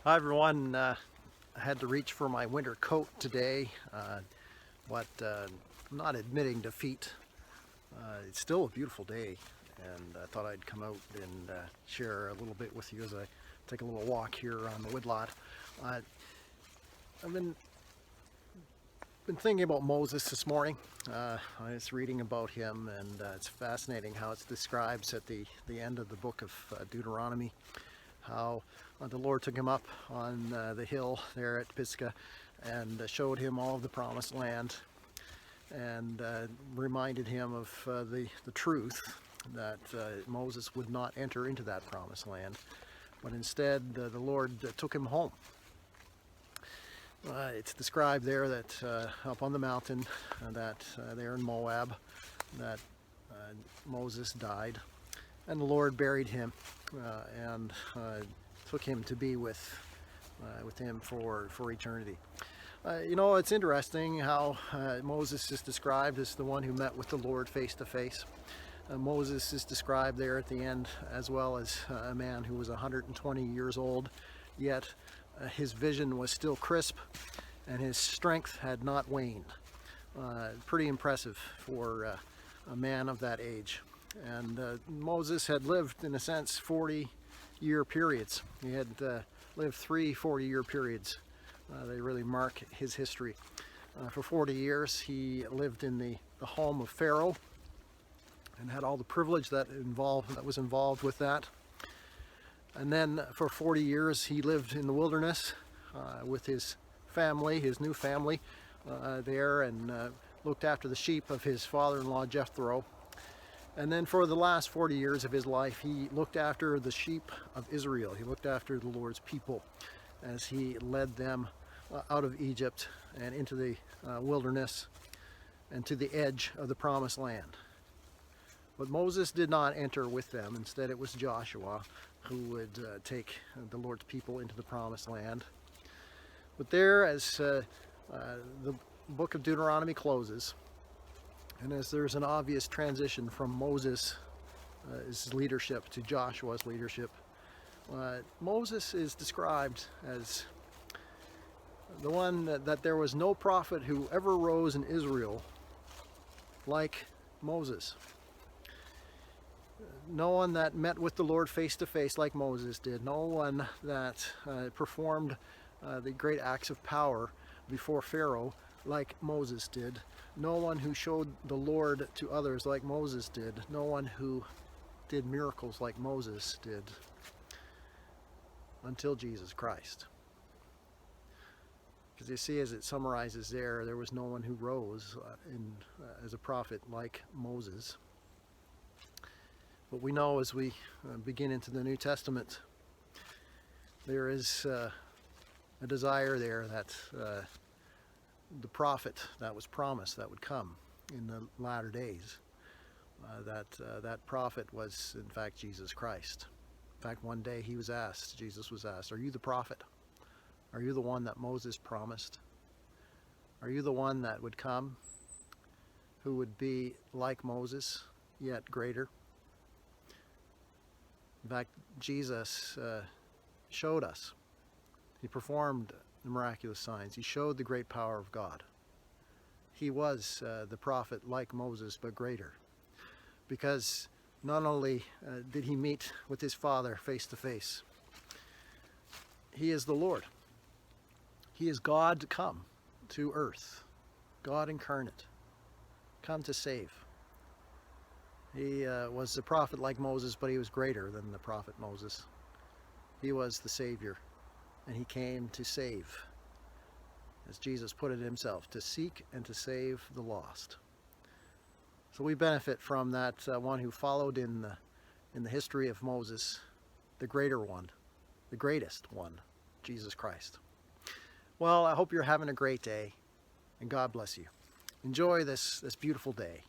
Hi everyone. I had to reach for my winter coat today, but I'm not admitting defeat. It's still a beautiful day, and I thought I'd come out and share a little bit with you as I take a little walk here on the woodlot. I've been thinking about Moses this morning. I was reading about him, and it's fascinating how it describes at the end of the book of Deuteronomy how the Lord took him up on the hill there at Pisgah and showed him all of the promised land, and reminded him of the truth that Moses would not enter into that promised land, but instead the Lord took him home. It's described there that up on the mountain, that there in Moab, that Moses died, and the Lord buried him and took him to be with him for eternity. It's interesting how Moses is described as the one who met with the Lord face to face. Moses is described there at the end as well as a man who was 120 years old, yet his vision was still crisp and his strength had not waned. Pretty impressive for a man of that age. And Moses had lived, in a sense, 40-year periods. He had lived 3 40-year periods. They really mark his history. For 40 years he lived in the home of Pharaoh and had all the privilege that was involved with that. And then for 40 years he lived in the wilderness with his family, his new family there, and looked after the sheep of his father-in-law Jethro. And then for the last 40 years of his life, he looked after the sheep of Israel. He looked after the Lord's people as he led them out of Egypt and into the wilderness and to the edge of the promised land. But Moses did not enter with them. Instead, it was Joshua who would take the Lord's people into the promised land. But there, as the book of Deuteronomy closes, and as there's an obvious transition from Moses' leadership to Joshua's leadership, Moses is described as the one that there was no prophet who ever rose in Israel like Moses. No one that met with the Lord face to face like Moses did. No one that performed the great acts of power before Pharaoh like Moses did. No one who showed the Lord to others like Moses did. No one who did miracles like Moses did until Jesus Christ. Because you see, as it summarizes there was no one who rose as a prophet like Moses. But we know as we begin into the New Testament, there is a desire there that the prophet that was promised that would come in the latter days, that prophet was in fact Jesus Christ. In fact, one day Jesus was asked, "Are you the prophet? Are you the one that Moses promised? Are you the one that would come, who would be like Moses, yet greater?" In fact, Jesus showed us. He performed the miraculous signs. He showed the great power of God. He was the prophet like Moses, but greater. Because not only did he meet with his Father face to face, he is the Lord. He is God come to earth, God incarnate, come to save. He was a prophet like Moses, but he was greater than the prophet Moses. He was the Savior, and he came to save, as Jesus put it himself, to seek and to save the lost. So we benefit from that one who followed in the history of Moses, the greater one, the greatest one, Jesus Christ. Well, I hope you're having a great day, and God bless you. Enjoy this beautiful day.